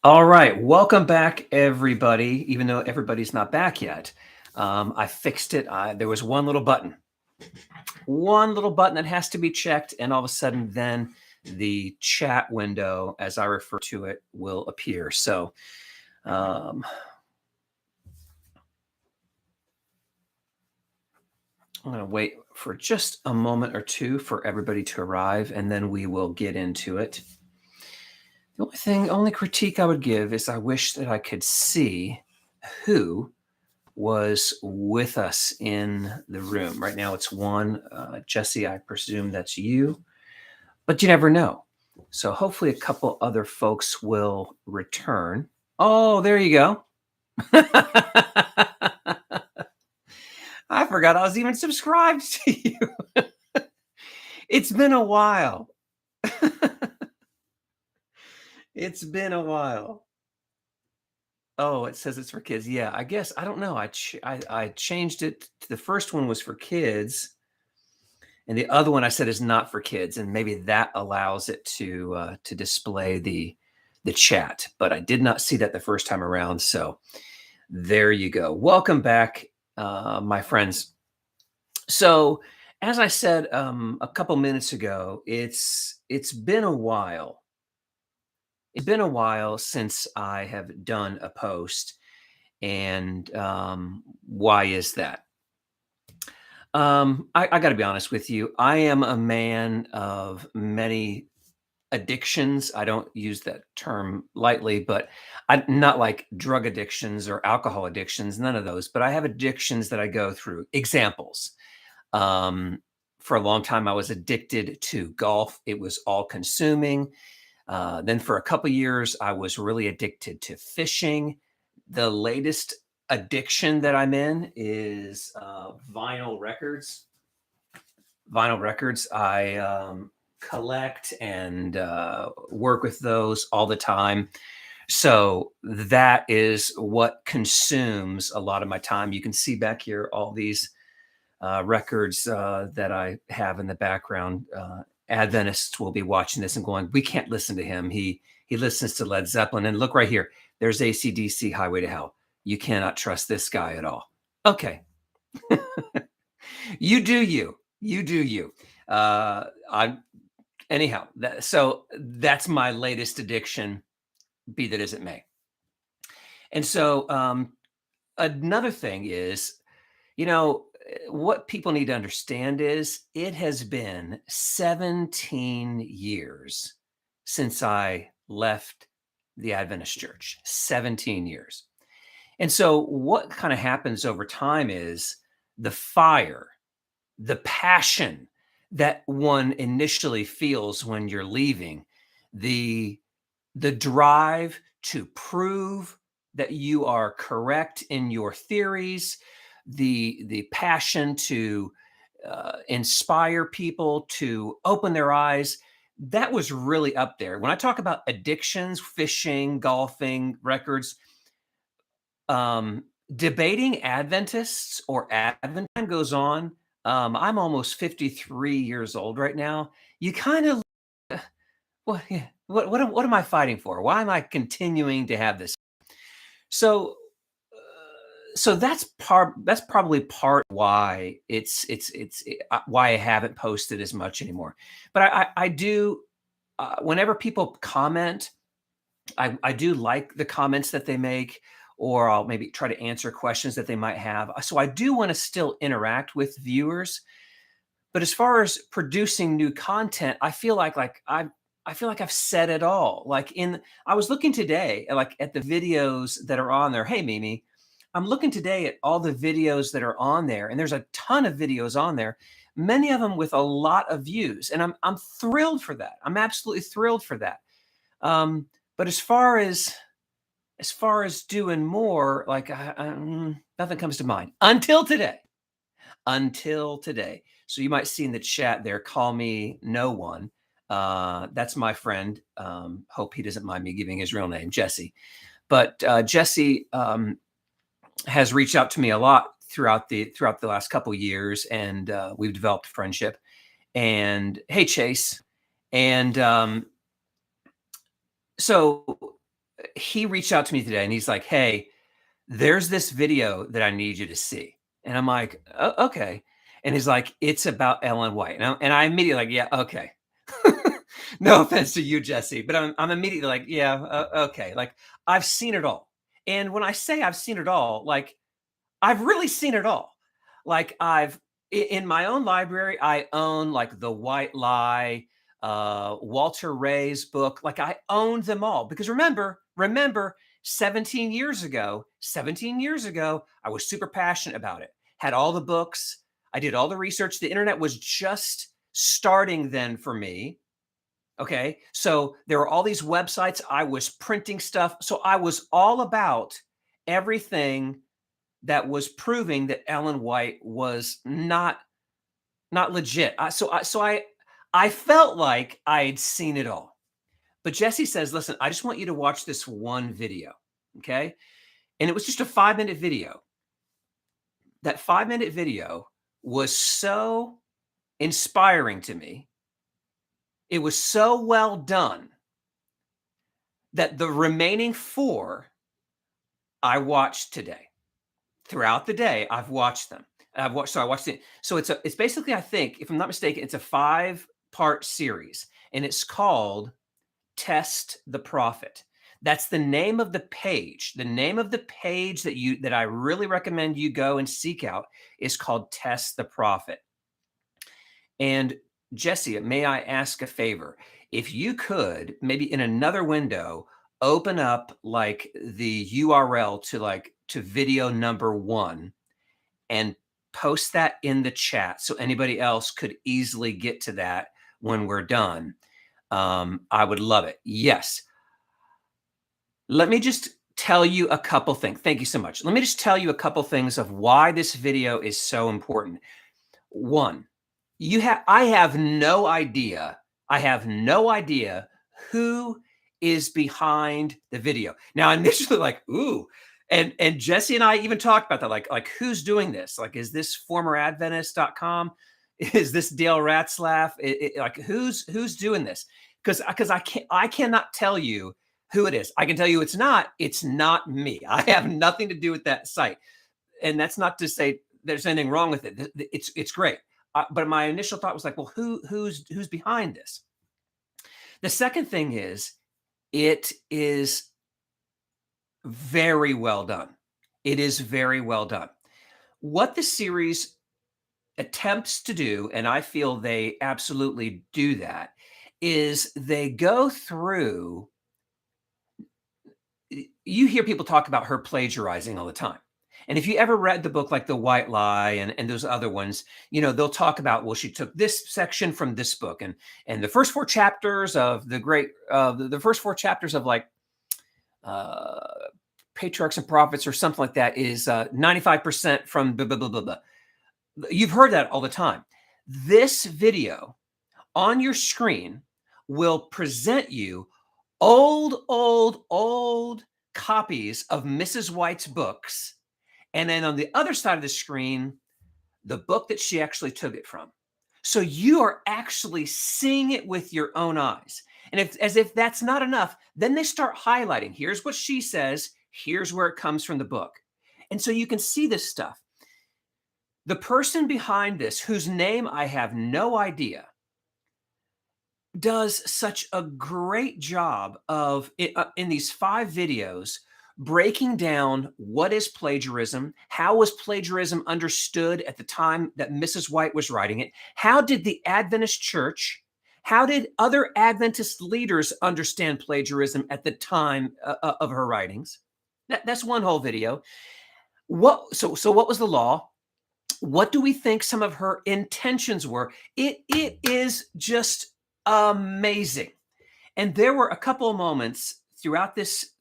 All right, welcome back, everybody. Even though everybody's not back yet, I fixed it. There was one little button that has to be checked, and all of a sudden, then the chat window, as I refer to it, will appear. So, I'm going to wait for just a moment or two for everybody to arrive, and then we will get into it. The only critique I would give is I wish that I could see who was with us in the room. Right now it's one. Jesse, I presume that's you, but you never know. So hopefully a couple other folks will return. Oh, there you go. I forgot I was even subscribed to you. It's been a while. It's been a while. Oh, it says it's for kids. Yeah, I guess I don't know. I changed it. The first one was for kids, and the other one I said is not for kids, and maybe that allows it to display the chat. But I did not see that the first time around. So there you go. Welcome back, my friends. So as I said a couple minutes ago, it's been a while. It's been a while since I have done a post, and why is that? I got to be honest with you. I am a man of many addictions. I don't use that term lightly, but not like drug addictions or alcohol addictions, none of those. But I have addictions that I go through. Examples. Um, for a long time, I was addicted to golf. It was all consuming. Then for a couple years, I was really addicted to fishing. The latest addiction that I'm in is vinyl records. Vinyl records. I collect and work with those all the time. So that is what consumes a lot of my time. You can see back here all these records that I have in the background. Adventists will be watching this and going, "We can't listen to him. He listens to Led Zeppelin." And look right here. There's AC/DC, Highway to Hell. You cannot trust this guy at all. Okay. You do you. You do you. I'm anyhow. So that's my latest addiction, be that as it may. And so another thing is, what people need to understand is it has been 17 years since I left the Adventist church. 17 years. And so what kind of happens over time is the fire, the passion that one initially feels when you're leaving, the the drive to prove that you are correct in your theories, the passion to inspire people to open their eyes, that was really up there. When I talk about addictions, fishing, golfing, records, um, debating Adventists or Advent time goes on. I'm almost 53 years old right now. You kind of, well, yeah, what am I fighting for? Why am I continuing to have this? So, so that's probably part why why I haven't posted as much anymore. But I do whenever people comment, I do like the comments that they make, or I'll maybe try to answer questions that they might have. So I do want to still interact with viewers. But as far as producing new content, I feel like I've said it all. I was looking today at the videos that are on there. Hey Mimi, I'm looking today at all the videos that are on there, and there's a ton of videos on there, many of them with a lot of views, and I'm thrilled for that. I'm absolutely thrilled for that. But as far as doing more, nothing comes to mind until today. Until today. So you might see in the chat there, call me no one. That's my friend. Hope he doesn't mind me giving his real name, Jesse. But Jesse has reached out to me a lot throughout the last couple years, and we've developed a friendship. And hey, Chase. And so he reached out to me today and he's like, "Hey, there's this video that I need you to see." And I'm like, Okay." And he's like, "It's about Ellen White." And I immediately like, "Yeah, okay." No offense to you, Jesse, but I'm immediately like, "Yeah, okay." Like, I've seen it all. And when I say I've seen it all, like, I've really seen it all. Like, in my own library, I own like The White Lie, Walter Ray's book. Like, I owned them all because remember, 17 years ago, I was super passionate about it. Had all the books. I did all the research. The internet was just starting then for me. Okay. So there were all these websites. I was printing stuff. So I was all about everything that was proving that Ellen White was not legit. I felt like I had seen it all. But Jesse says, "Listen, I just want you to watch this one video." Okay? And it was just a 5-minute video. That 5-minute video was so inspiring to me. It was so well done that the remaining 4 I watched today. Throughout the day, I've watched them. I watched it. So it's basically, I think, if I'm not mistaken, it's a 5-part series, and it's called Test the Prophet. That's the name of the page. The name of the page that I really recommend you go and seek out is called Test the Prophet. And Jesse, may I ask a favor? If you could, maybe in another window, open up like the URL to video number 1 and post that in the chat so anybody else could easily get to that when we're done. I would love it. Yes. Let me just tell you a couple things. Thank you so much. Let me just tell you a couple things of why this video is so important. One, I have no idea. I have no idea who is behind the video. Now, initially, like, ooh, and Jesse and I even talked about that. Like who's doing this? Like, is this former Adventist.com? Is this Dale Ratzlaff? Like, who's doing this? Because I cannot tell you who it is. I can tell you it's not me. I have nothing to do with that site. And that's not to say there's anything wrong with it. It's great. But my initial thought was like, well, who's behind this? The second thing is, it is very well done. It is very well done. What the series attempts to do, and I feel they absolutely do that, is they go through. You hear people talk about her plagiarizing all the time. And if you ever read the book like The White Lie and those other ones, they'll talk about, well, she took this section from this book, and the first 4 chapters of the first 4 chapters of like Patriarchs and Prophets or something like that is 95% from blah, blah, blah, blah, blah. You've heard that all the time. This video on your screen will present you old copies of Mrs. White's books. And then on the other side of the screen, the book that she actually took it from. So you are actually seeing it with your own eyes. And as if that's not enough, then they start highlighting. Here's what she says. Here's where it comes from the book. And so you can see this stuff. The person behind this, whose name I have no idea, does such a great job of in these 5 videos breaking down what is plagiarism, how was plagiarism understood at the time that Mrs. White was writing it, how did the Adventist Church, how did other Adventist leaders understand plagiarism at the time of her writings. That's one whole video. So what was the law? What do we think some of her intentions were? It is just amazing. And there were a couple of moments throughout this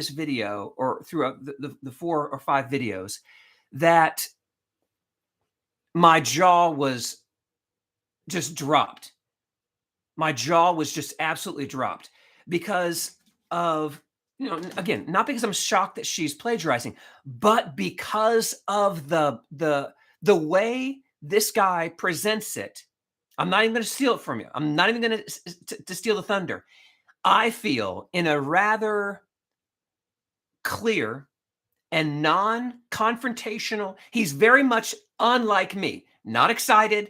video, or throughout the 4 or 5 videos, that my jaw was just dropped. My jaw was just absolutely dropped because of, again, not because I'm shocked that she's plagiarizing, but because of the way this guy presents it. I'm not even going to steal it from you. I'm not even going to steal the thunder. I feel in a rather clear, and non-confrontational. He's very much unlike me. Not excited,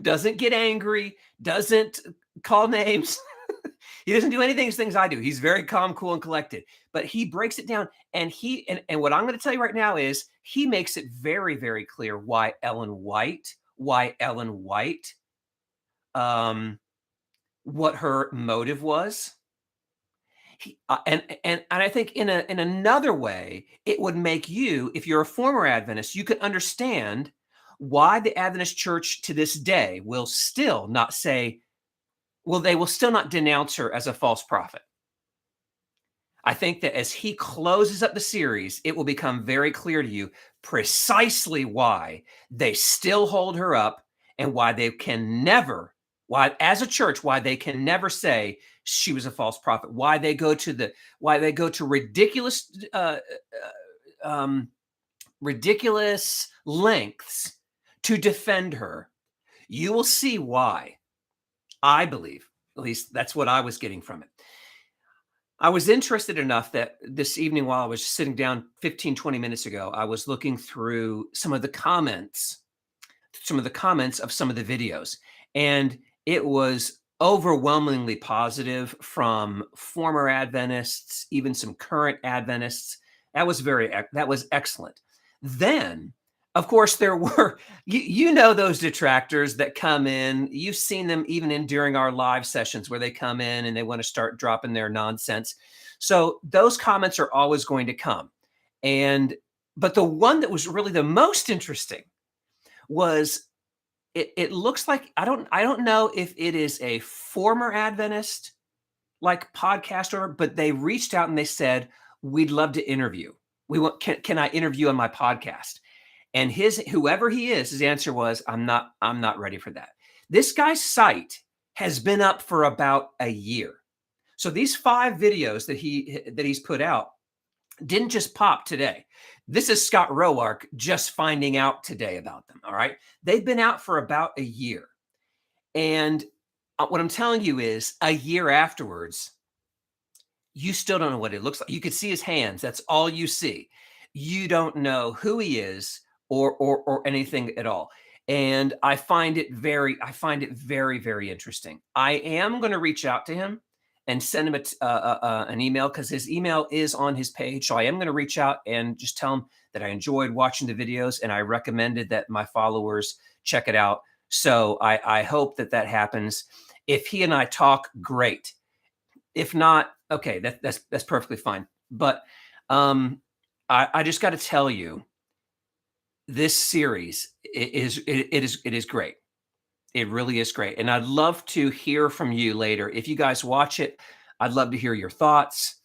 doesn't get angry, doesn't call names. He doesn't do any things I do. He's very calm, cool, and collected. But he breaks it down, and and what I'm going to tell you right now is he makes it very, very clear why Ellen White, um, what her motive was. And I think in another way, it would make you, if you're a former Adventist, you could understand why the Adventist Church to this day will still not say, well, they will still not denounce her as a false prophet. I think that as he closes up the series, it will become very clear to you precisely why they still hold her up and why they can never, why as a church, why they can never say she was a false prophet, why they go to ridiculous lengths to defend her. You will see why. I believe, at least that's what I was getting from it. I was interested enough that this evening, while I was sitting down 15, 20 minutes ago, I was looking through some of the comments of some of the videos, and it was overwhelmingly positive from former Adventists, even some current Adventists. That was excellent. Then, of course, there were those detractors that come in. You've seen them even during our live sessions where they come in and they want to start dropping their nonsense. So those comments are always going to come. But the one that was really the most interesting was it looks like I don't know if it is a former Adventist like podcaster, but they reached out and they said, we'd love to interview. Can I interview on my podcast? And whoever he is, his answer was, I'm not ready for that. This guy's site has been up for about a year. So these 5 videos that he's put out didn't just pop today. This is Scott Roark just finding out today about them. All right. They've been out for about a year. And what I'm telling you is a year afterwards, you still don't know what it looks like. You could see his hands. That's all you see. You don't know who he is or anything at all. And I find it very, very interesting. I am going to reach out to him and send him an email because his email is on his page. So I am going to reach out and just tell him that I enjoyed watching the videos and I recommended that my followers check it out. So I hope that happens. If he and I talk, great. If not, okay, that's perfectly fine. But I just got to tell you, this series it is great. It really is great. And I'd love to hear from you later. If you guys watch it, I'd love to hear your thoughts.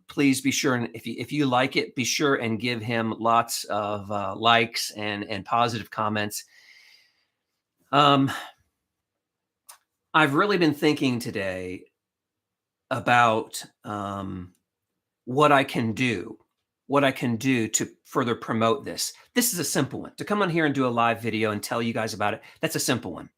Please be sure, and if you like it, be sure and give him lots of likes and positive comments. I've really been thinking today about what I can do to further promote this. This is a simple one. To come on here and do a live video and tell you guys about it, that's a simple one.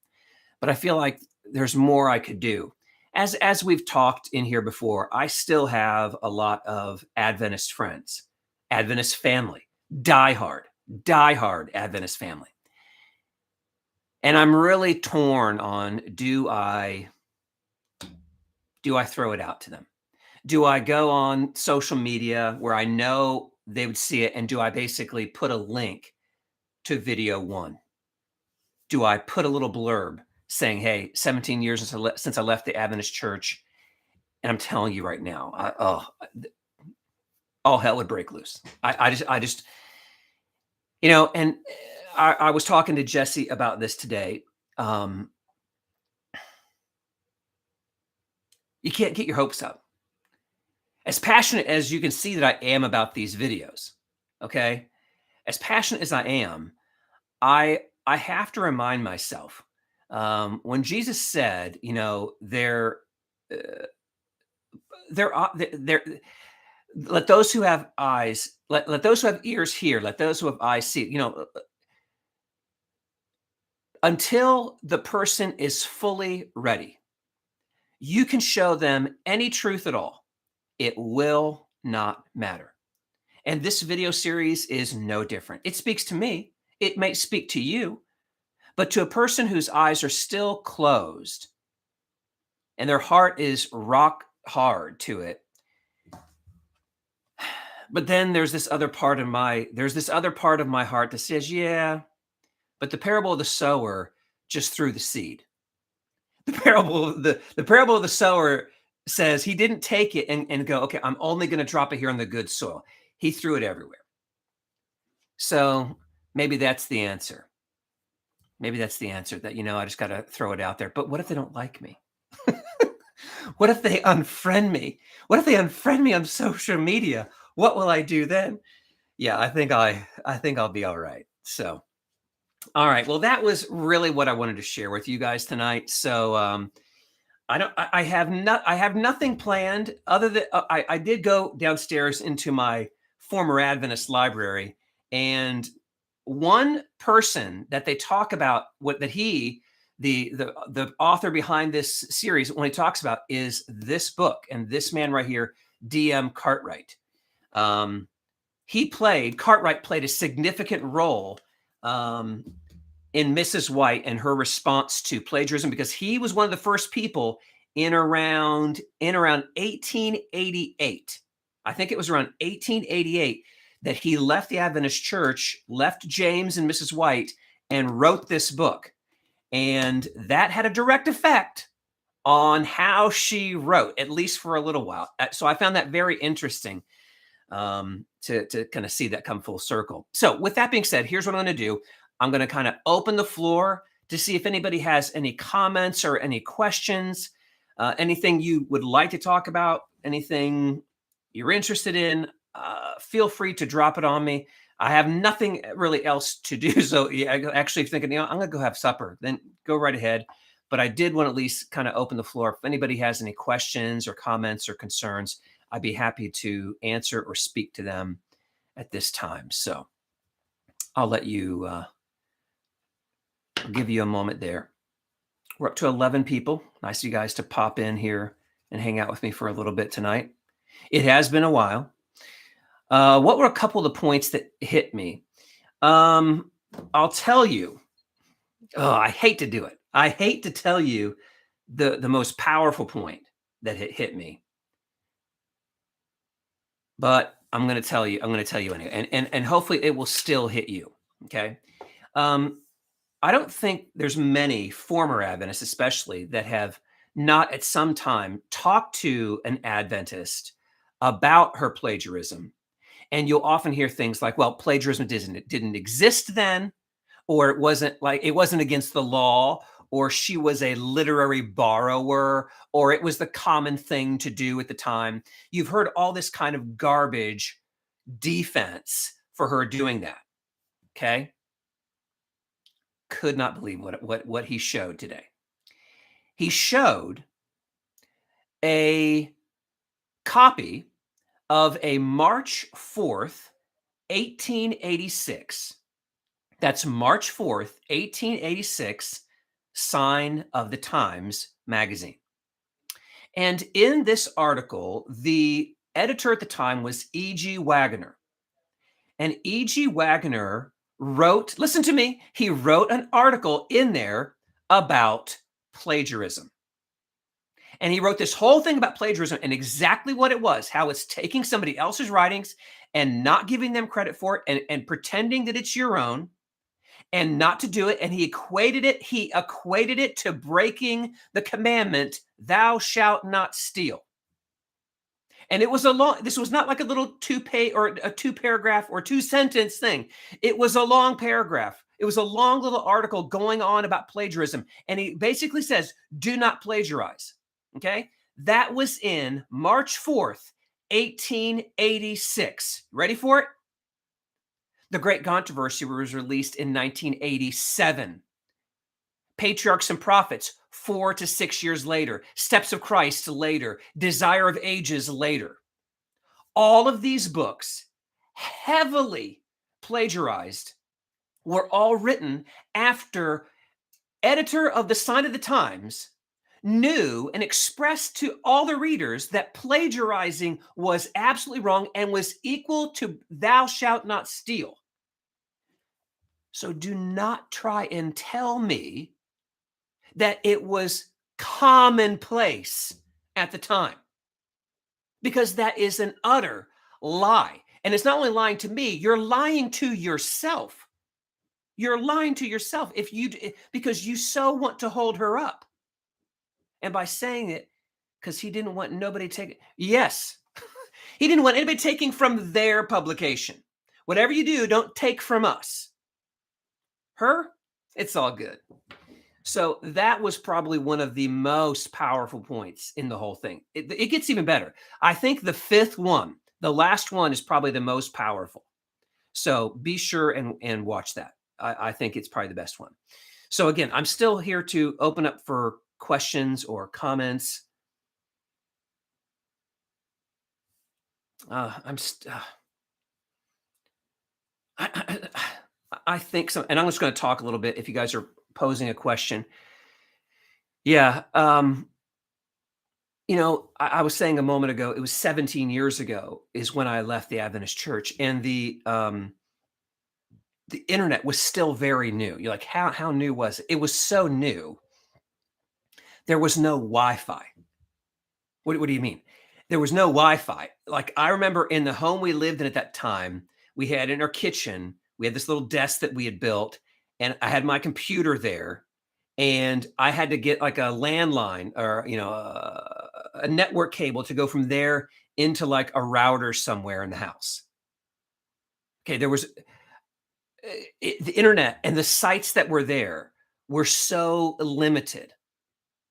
But I feel like there's more I could do. As we've talked in here before, I still have a lot of Adventist friends, Adventist family, diehard Adventist family. And I'm really torn on, do I throw it out to them? Do I go on social media where I know they would see it, and do I basically put a link to video 1? Do I put a little blurb saying, hey, 17 years since I left the Adventist Church, and I'm telling you right now, all hell would break loose. I just, and I was talking to Jesse about this today. You can't get your hopes up. As passionate as you can see that I am about these videos, okay? As passionate as I am, I have to remind myself, when Jesus said, let those who have eyes, let those who have ears hear, let those who have eyes see, until the person is fully ready, you can show them any truth at all. It will not matter. And this video series is no different. It speaks to me. It may speak to you, but to a person whose eyes are still closed and their heart is rock hard to it. But then there's this other part of my heart that says, yeah, but the parable of the sower just threw the seed. The parable of the sower says he didn't take it and go, okay, I'm only going to drop it here on the good soil. He threw it everywhere. So maybe that's the answer. Maybe that's the answer that, I just got to throw it out there. But what if they don't like me? What if they unfriend me? What if they unfriend me on social media? What will I do then? Yeah, I think I'll be all right. So, all right. Well, that was really what I wanted to share with you guys tonight. So, I don't. I have nothing planned other than I did go downstairs into my former Adventist library, and one person that they talk about what that he the author behind this series when he talks about is this book and this man right here, D.M. Cartwright. Um, Cartwright played a significant role um, in Mrs. White and her response to plagiarism because he was one of the first people in around 1888. I think it was around 1888 that he left the Adventist church, left James and Mrs. White, and wrote this book. And that had a direct effect on how she wrote, at least for a little while. So I found that very interesting to kind of see that come full circle. So with that being said, here's what I'm going to do. I'm going to kind of open the floor to see if anybody has any comments or any questions, anything you would like to talk about, anything you're interested in. Feel free to drop it on me. I have nothing really else to do. So yeah, actually thinking, I'm going to go have supper, then go right ahead. But I did want to at least kind of open the floor. If anybody has any questions or comments or concerns, I'd be happy to answer or speak to them at this time. So I'll let you give you a moment there. We're up to 11 people. Nice of you guys to pop in here and hang out with me for a little bit tonight. It has been a while. What were a couple of the points that hit me? I'll tell you. Oh, I hate to do it. I hate to tell you the most powerful point that hit me. But I'm going to tell you. I'm going to tell you anyway, and hopefully it will still hit you. Okay. I don't think there's many former Adventists, especially, that have not at some time talked to an Adventist about her plagiarism. And you'll often hear things like, well, plagiarism didn't exist then, or it wasn't against the law, or she was a literary borrower, or it was the common thing to do at the time. You've heard all this kind of garbage defense for her doing that. Okay. Could not believe what he showed today. He showed a copy of a March 4th, 1886. That's March 4th, 1886 sign of the Times magazine. And in this article, the editor at the time was E.G. Waggoner. And E.G. Waggoner wrote, listen to me, he wrote an article in there about plagiarism. And he wrote this whole thing about plagiarism and exactly what it was, how it's taking somebody else's writings and not giving them credit for it and pretending that it's your own and not to do it. And he equated it to breaking the commandment, thou shalt not steal. And this was not like a little two paragraph or two sentence thing. It was a long paragraph. It was a long little article going on about plagiarism. And he basically says, do not plagiarize. Okay. That was in March 4th, 1886. Ready for it? The Great Controversy was released in 1987. Patriarchs and Prophets, 4 to 6 years later. Steps of Christ later. Desire of Ages later. All of these books, heavily plagiarized, were all written after editor of the Sign of the Times knew and expressed to all the readers that plagiarizing was absolutely wrong and was equal to thou shalt not steal. So do not try and tell me that it was commonplace at the time, because that is an utter lie. And it's not only lying to me, you're lying to yourself. You're lying to yourself because you so want to hold her up. And by saying it, because he didn't want nobody taking, yes, he didn't want anybody taking from their publication. Whatever you do, don't take from us. Her, it's all good. So that was probably one of the most powerful points in the whole thing. It gets even better. I think the fifth one, the last one, is probably the most powerful. So be sure and watch that. I think it's probably the best one. So again, I'm still here to open up for questions or comments. I think so, and I'm just going to talk a little bit if you guys are posing a question. Yeah, I was saying a moment ago, it was 17 years ago is when I left the Adventist church, and the internet was still very new. You're like, how new was it? It was so new. There was no Wi-Fi. What do you mean? There was no Wi-Fi. Like, I remember in the home we lived in at that time, we had in our kitchen, we had this little desk that we had built, and I had my computer there, and I had to get like a landline or a network cable to go from there into like a router somewhere in the house. Okay, there was the internet, and the sites that were there were so limited.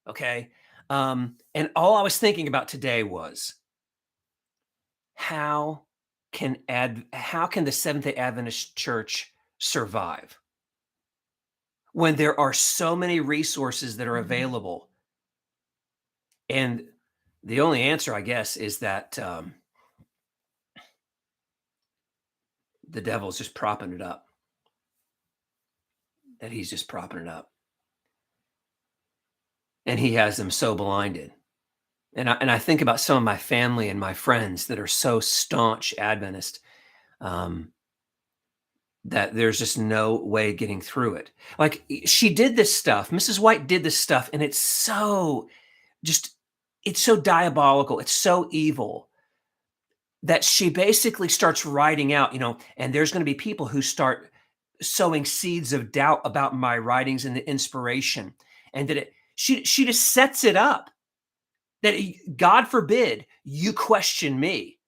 Okay, and all I was thinking about today was how how can the Seventh Day Adventist Church survive when there are so many resources that are available? And the only answer, I guess, is that the devil's just propping it up. That he's just propping it up, and he has them so blinded. And I think about some of my family and my friends that are so staunch Adventist, um, that there's just no way getting through it. Like, she did this stuff. Mrs. White did this stuff, and just it's so diabolical. It's so evil that she basically starts writing out, and there's going to be people who start sowing seeds of doubt about my writings and the inspiration, and she just sets it up that God forbid you question me.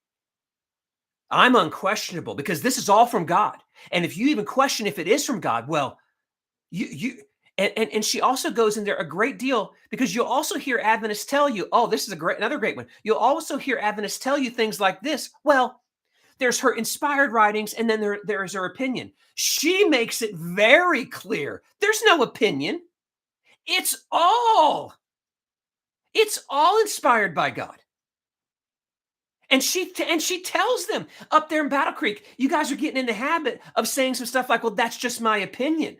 I'm unquestionable because this is all from God. And if you even question if it is from God, well, you and she also goes in there a great deal, because you'll also hear Adventists tell you, oh, this is another great one. You'll also hear Adventists tell you things like this. Well, there's her inspired writings, and then there's her opinion. She makes it very clear. There's no opinion. It's all inspired by God. And she tells them up there in Battle Creek, you guys are getting in the habit of saying some stuff like, well, that's just my opinion.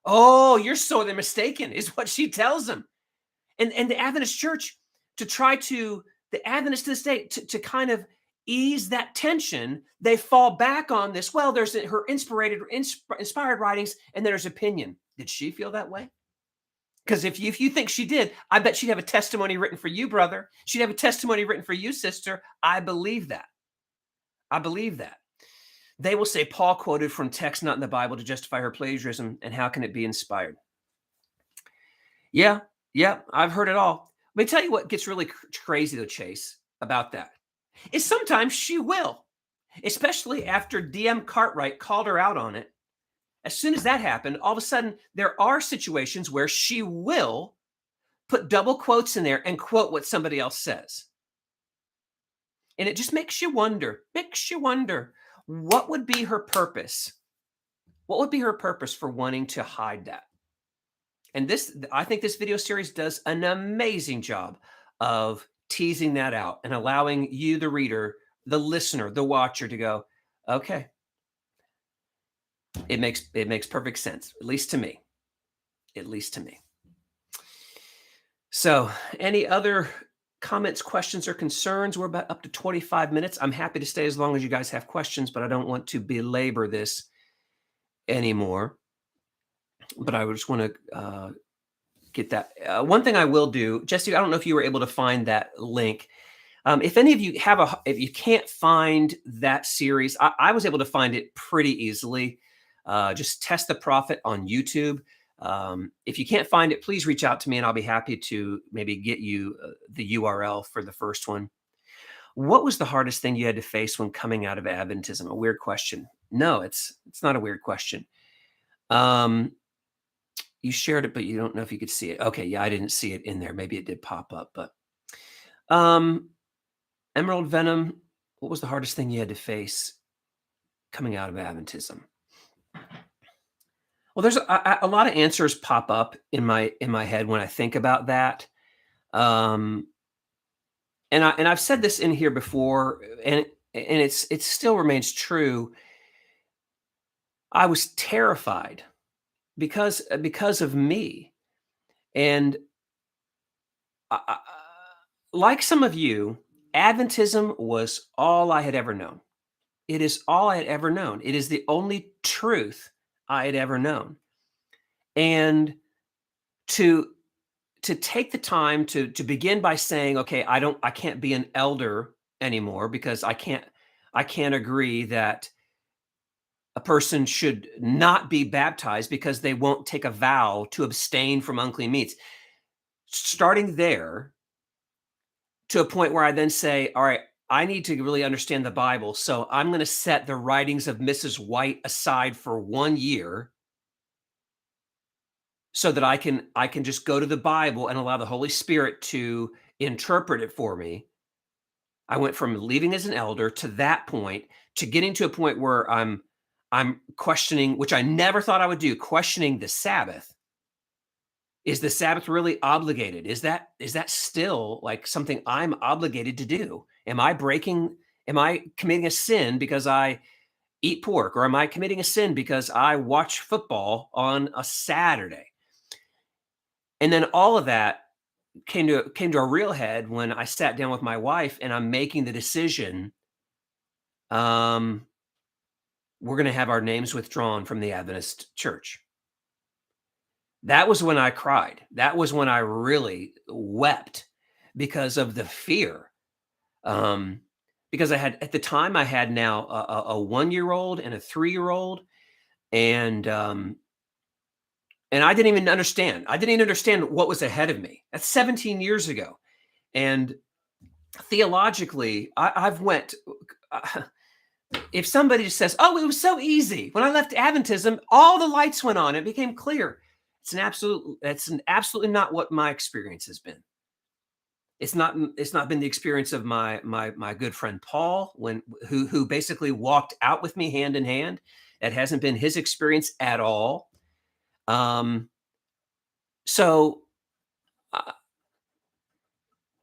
Oh, you're sorely mistaken, is what she tells them. And the Adventist church, the Adventists to this day, to kind of ease that tension, they fall back on this. Well, there's her inspired writings, and there's opinion. Did she feel that way? Because if you think she did, I bet she'd have a testimony written for you, brother. She'd have a testimony written for you, sister. I believe that. I believe that. They will say Paul quoted from text not in the Bible to justify her plagiarism, and how can it be inspired? Yeah, I've heard it all. Let me tell you what gets really crazy, though, Chase, about that is sometimes she will, especially after DM Cartwright called her out on it. As soon as that happened, all of a sudden, there are situations where she will put double quotes in there and quote what somebody else says. And it just makes you wonder, what would be her purpose? What would be her purpose for wanting to hide that? And I think this video series does an amazing job of teasing that out and allowing you, the reader, the listener, the watcher, to go, okay, it makes perfect sense, at least to me. So, any other comments, questions, or concerns? We're about up to 25 minutes. I'm happy to stay as long as you guys have questions, but I don't want to belabor this anymore. But I just want to get that. One thing I will do, Jesse, I don't know if you were able to find that link. If any of you have if you can't find that series, I was able to find it pretty easily. Just Test the Prophet on YouTube. If you can't find it, please reach out to me and I'll be happy to maybe get you the URL for the first one. What was the hardest thing you had to face when coming out of Adventism? A weird question. No, it's not a weird question. Um, you shared it, but you don't know if you could see it. Okay, yeah, I didn't see it in there. Maybe it did pop up, but um, Emerald Venom, what was the hardest thing you had to face coming out of Adventism? Well, there's a lot of answers pop up in my head when I think about that. Um, and I've said this in here before, and it still remains true. I was terrified because of me, and I, like some of you, Adventism was all I had ever known. It is all I had ever known. It is the only truth I had ever known. And to take the time to begin by saying, okay, I can't be an elder anymore because I can't agree that a person should not be baptized because they won't take a vow to abstain from unclean meats. Starting there to a point where I then say, all right, I need to really understand the Bible. So I'm going to set the writings of Mrs. White aside for 1 year so that I can just go to the Bible and allow the Holy Spirit to interpret it for me. I went from leaving as an elder to that point to getting to a point where I'm questioning, which I never thought I would do, questioning the Sabbath. Is the Sabbath really obligated? Is that still like something I'm obligated to do? Am I committing a sin because I eat pork, or am I committing a sin because I watch football on a Saturday? And then all of that came to a real head when I sat down with my wife and I'm making the decision. Um, we're going to have our names withdrawn from the Adventist church. That was when I cried. That was when I really wept because of the fear. Um, because I had at the time I had now a 1 year old and a 3 year old, and and I didn't even understand. I didn't even understand what was ahead of me. That's 17 years ago, and theologically, I've went. Uh, if somebody just says, "Oh, it was so easy when I left Adventism, all the lights went on, it became clear," That's an absolutely not what my experience has been. It's not been the experience of my good friend Paul who basically walked out with me hand in hand. That hasn't been his experience at all. Um, so uh,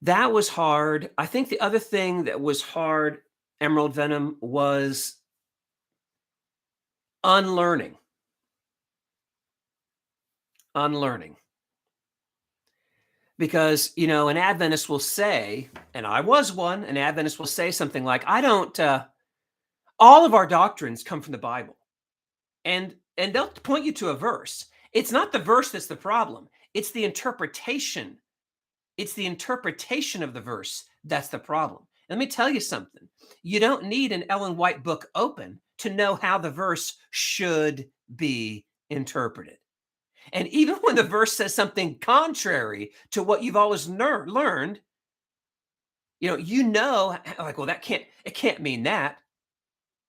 that was hard. I think the other thing that was hard, Emerald Venom, was unlearning. Unlearning. Because, an Adventist will say, and I was one, an Adventist will say something like, I don't, all of our doctrines come from the Bible. And they'll point you to a verse. It's not the verse that's the problem. It's the interpretation. It's the interpretation of the verse that's the problem. Let me tell you something. You don't need an Ellen White book open to know how the verse should be interpreted. And even when the verse says something contrary to what you've always learned, like, well, it can't mean that.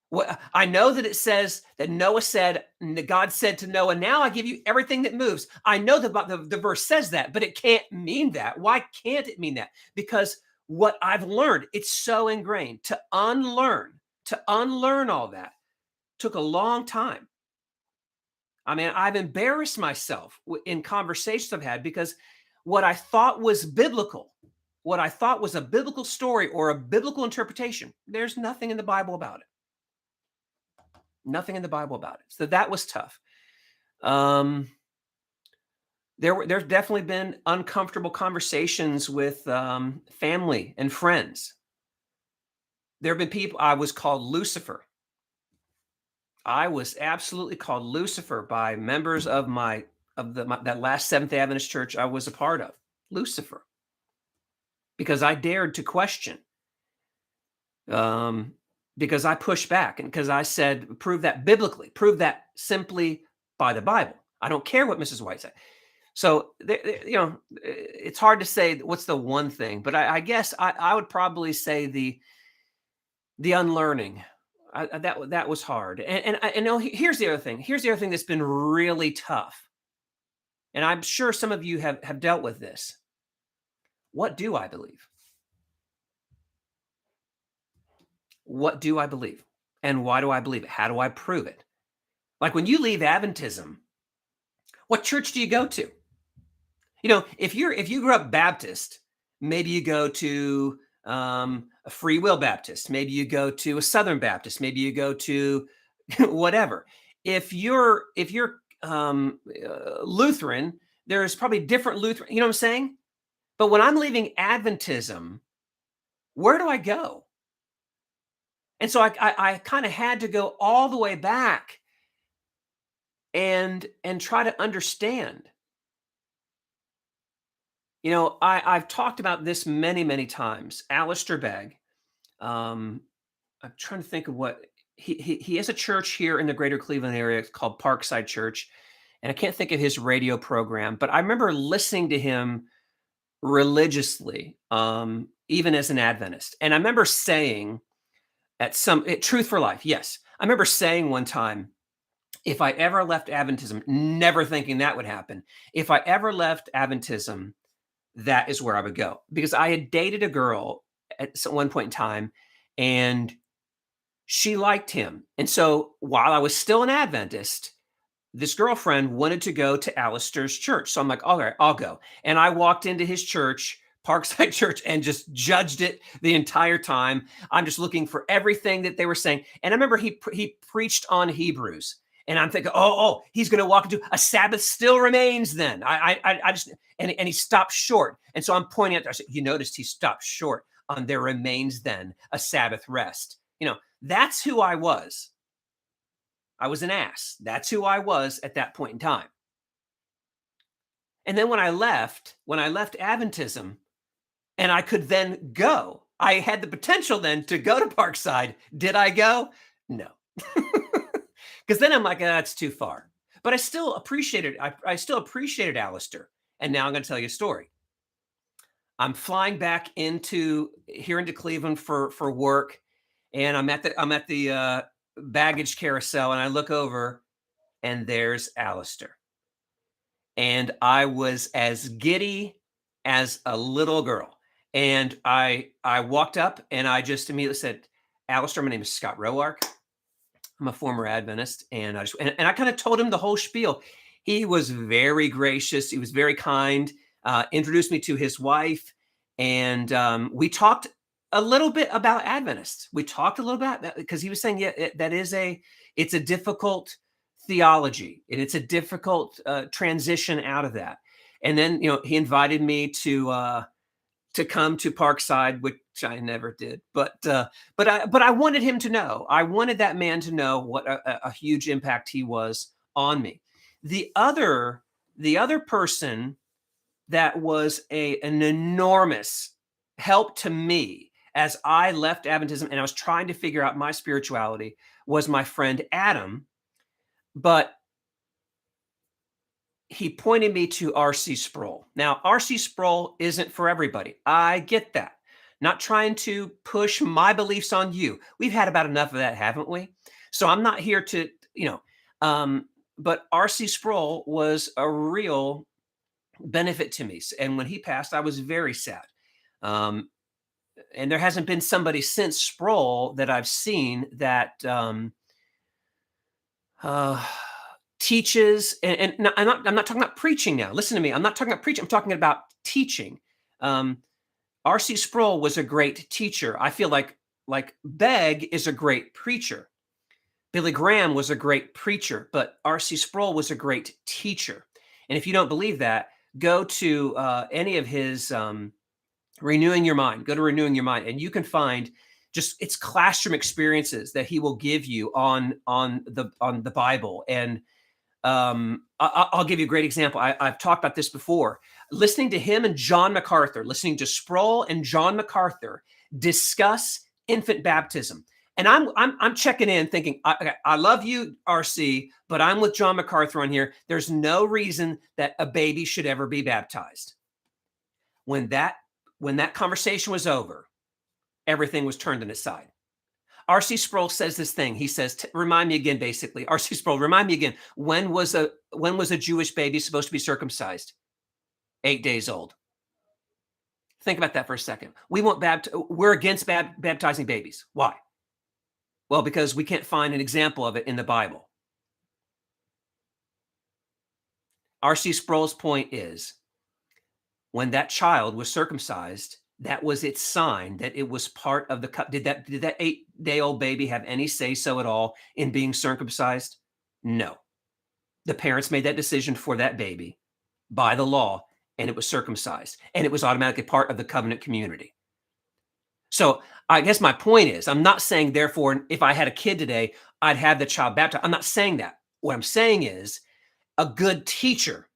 Well, I know that it says that Noah said, that God said to Noah, now I give you everything that moves. I know that the verse says that, but it can't mean that. Why can't it mean that? Because what I've learned, it's so ingrained. To unlearn all that took a long time. I mean, I've embarrassed myself in conversations I've had because what I thought was biblical, what I thought was a biblical story or a biblical interpretation, there's nothing in the Bible about it. Nothing in the Bible about it. So that was tough. Um, There's definitely been uncomfortable conversations with family and friends. There have been people I was called Lucifer. I was absolutely called Lucifer by members of that last Seventh Day Adventist church I was a part of. Lucifer, because I dared to question, um, because I pushed back, and because I said, prove that biblically, prove that simply by the Bible. I don't care what Mrs. White said. So, it's hard to say what's the one thing, but I guess I would probably say the unlearning. That was hard. And no, here's the other thing. Here's the other thing that's been really tough. And I'm sure some of you have dealt with this. What do I believe? What do I believe? And why do I believe it? How do I prove it? Like when you leave Adventism, what church do you go to? If you grew up Baptist, maybe you go to a Free Will Baptist, maybe you go to a Southern Baptist, maybe you go to whatever. If you're Lutheran, there's probably different Lutheran. You know what I'm saying? But when I'm leaving Adventism, where do I go? And so I kind of had to go all the way back and try to understand. I've talked about this many, many times. Alistair Begg, um, I'm trying to think of what he has a church here in the greater Cleveland area called Parkside Church. And I can't think of his radio program, but I remember listening to him religiously, even as an Adventist. And I remember saying Truth for Life, yes. I remember saying one time, if I ever left Adventism, never thinking that would happen. If I ever left Adventism, that is where I would go, because I had dated a girl at one point in time, and she liked him. And so while I was still an Adventist, this girlfriend wanted to go to Alistair's church. So I'm like, all right, I'll go. And I walked into his church, Parkside Church, and just judged it the entire time. I'm just looking for everything that they were saying. And I remember he preached on Hebrews. And I'm thinking, he's going to walk into a Sabbath still remains then. I just, and he stopped short. And so I'm pointing out, I said, you noticed he stopped short on there remains then a Sabbath rest. That's who I was. I was an ass. That's who I was at that point in time. And then when I left Adventism, and I could then go, I had the potential then to go to Parkside. Did I go? No. Because then I'm like, that's too far. But I still appreciated Alistair. And now I'm going to tell you a story. I'm flying back into Cleveland for work, and I'm at the baggage carousel, and I look over, and there's Alistair. And I was as giddy as a little girl. And I walked up, and I just immediately said, Alistair, my name is Scott Roark. I'm a former Adventist. And I kind of told him the whole spiel. He was very gracious. He was very kind, introduced me to his wife. And we talked a little bit about Adventists. We talked a little bit about that, because he was saying, it's a difficult theology, and it's a difficult transition out of that. And then, he invited me to come to Parkside, which I never did. But I wanted him to know. I wanted that man to know what a huge impact he was on me. The other person that was an enormous help to me as I left Adventism and I was trying to figure out my spirituality was my friend Adam. But he pointed me to R.C. Sproul. Now, R.C. Sproul isn't for everybody. I get that. Not trying to push my beliefs on you. We've had about enough of that, haven't we? So I'm not here to, but R.C. Sproul was a real benefit to me. And when he passed, I was very sad. And there hasn't been somebody since Sproul that I've seen that teaches, and I'm not talking about preaching now. Listen to me. I'm not talking about preaching. I'm talking about teaching. R.C. Sproul was a great teacher. I feel like Begg is a great preacher. Billy Graham was a great preacher, but R.C. Sproul was a great teacher. And if you don't believe that, go to any of his Renewing Your Mind. Go to Renewing Your Mind, and you can find just it's classroom experiences that he will give you on the Bible. And I'll give you a great example. I've talked about this before. Listening to him and John MacArthur, listening to Sproul and John MacArthur discuss infant baptism. And I'm checking in thinking, I love you, RC, but I'm with John MacArthur on here. There's no reason that a baby should ever be baptized. When that conversation was over, everything was turned on its side. R.C. Sproul says this thing. He says, remind me again, basically. R.C. Sproul, remind me again, when was a Jewish baby supposed to be circumcised? 8 days old. Think about that for a second. We're against baptizing babies. Why? Well, because we can't find an example of it in the Bible. R.C. Sproul's point is, when that child was circumcised, that was its sign that it was part of the did that 8-day-old baby have any say so at all in being circumcised? No. The parents made that decision for that baby by the law, and it was circumcised, and it was automatically part of the covenant community. So I guess my point is, I'm not saying, therefore, if I had a kid today, I'd have the child baptized. I'm not saying that. What I'm saying is, a good teacher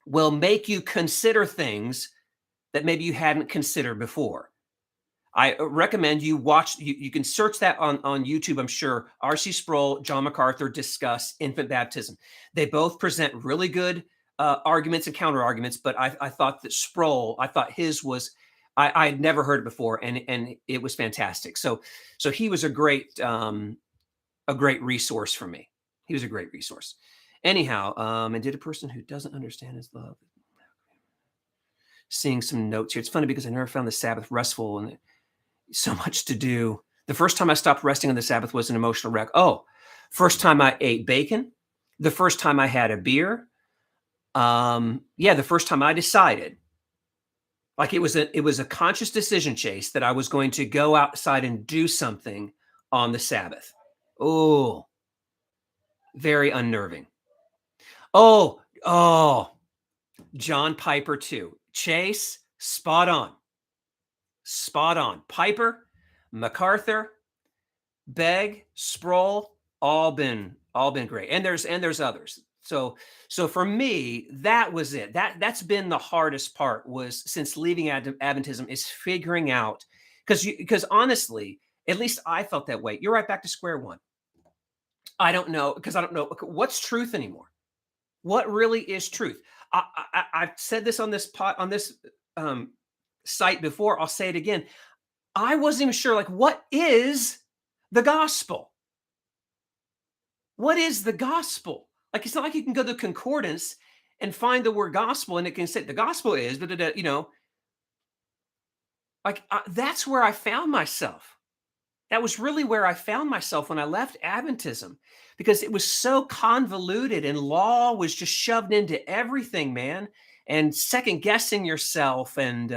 will make you consider things that maybe you hadn't considered before. I recommend you watch, you can search that on YouTube, I'm sure. R.C. Sproul, John MacArthur discuss infant baptism. They both present really good arguments and counter arguments, but I thought that Sproul, I thought his was, I had never heard it before, and it was fantastic. So he was a great resource for me. He was a great resource. Anyhow, and did a person who doesn't understand his love. Seeing some notes here. It's funny because I never found the Sabbath restful and so much to do. The first time I stopped resting on the Sabbath was an emotional wreck. Oh, first time I ate bacon. The first time I had a beer. The first time I decided, like it was a conscious decision, Chase, that I was going to go outside and do something on the Sabbath. Oh, very unnerving. Oh, John Piper too. Chase, spot on. Piper, MacArthur, Begg, Sproul, all been great. And there's others. So for me, that was it. That's been the hardest part, was since leaving Adventism, is figuring out, because honestly, at least I felt that way. You're right back to square one. I don't know, because I don't know what's truth anymore. What really is truth? I've said this on this site before. I'll say it again. I wasn't even sure, like, what is the gospel? What is the gospel? Like, it's not like you can go to the concordance and find the word gospel and it can say the gospel is, like that's where I found myself. That was really where I found myself when I left Adventism, because it was so convoluted and law was just shoved into everything, man, and second guessing yourself and,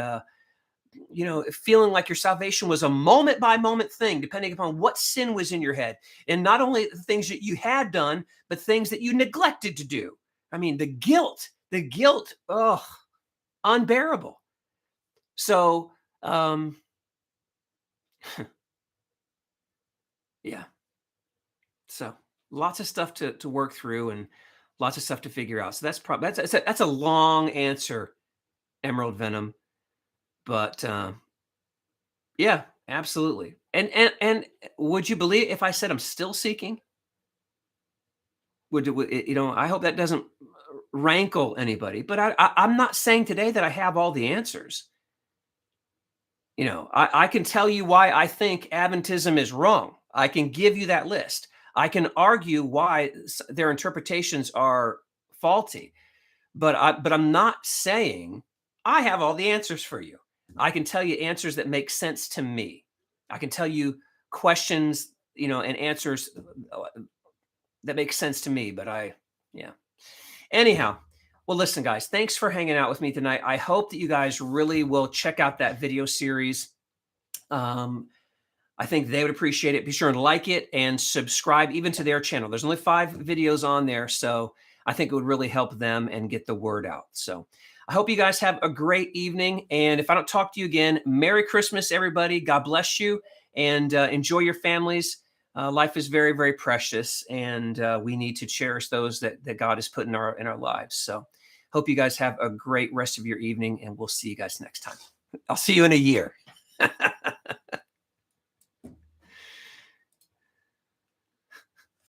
feeling like your salvation was a moment by moment thing, depending upon what sin was in your head. And not only the things that you had done, but things that you neglected to do. I mean, the guilt, unbearable. So, yeah. So lots of stuff to work through and lots of stuff to figure out. So that's a long answer, Emerald Venom, but yeah, absolutely. And would you believe if I said I'm still seeking? I hope that doesn't rankle anybody, but I'm not saying today that I have all the answers. I can tell you why I think Adventism is wrong. I can give you that list. I can argue why their interpretations are faulty, but I'm not saying I have all the answers for you. I can tell you answers that make sense to me. I can tell you questions, and answers that make sense to me, but Anyhow, well, listen, guys, thanks for hanging out with me tonight. I hope that you guys really will check out that video series. I think they would appreciate it. Be sure and like it and subscribe even to their channel. There's only 5 videos on there, so I think it would really help them and get the word out. So I hope you guys have a great evening. And if I don't talk to you again, Merry Christmas, everybody. God bless you, and enjoy your families. Life is very, very precious, and we need to cherish those that God has put in our lives. So hope you guys have a great rest of your evening, and we'll see you guys next time. I'll see you in a year.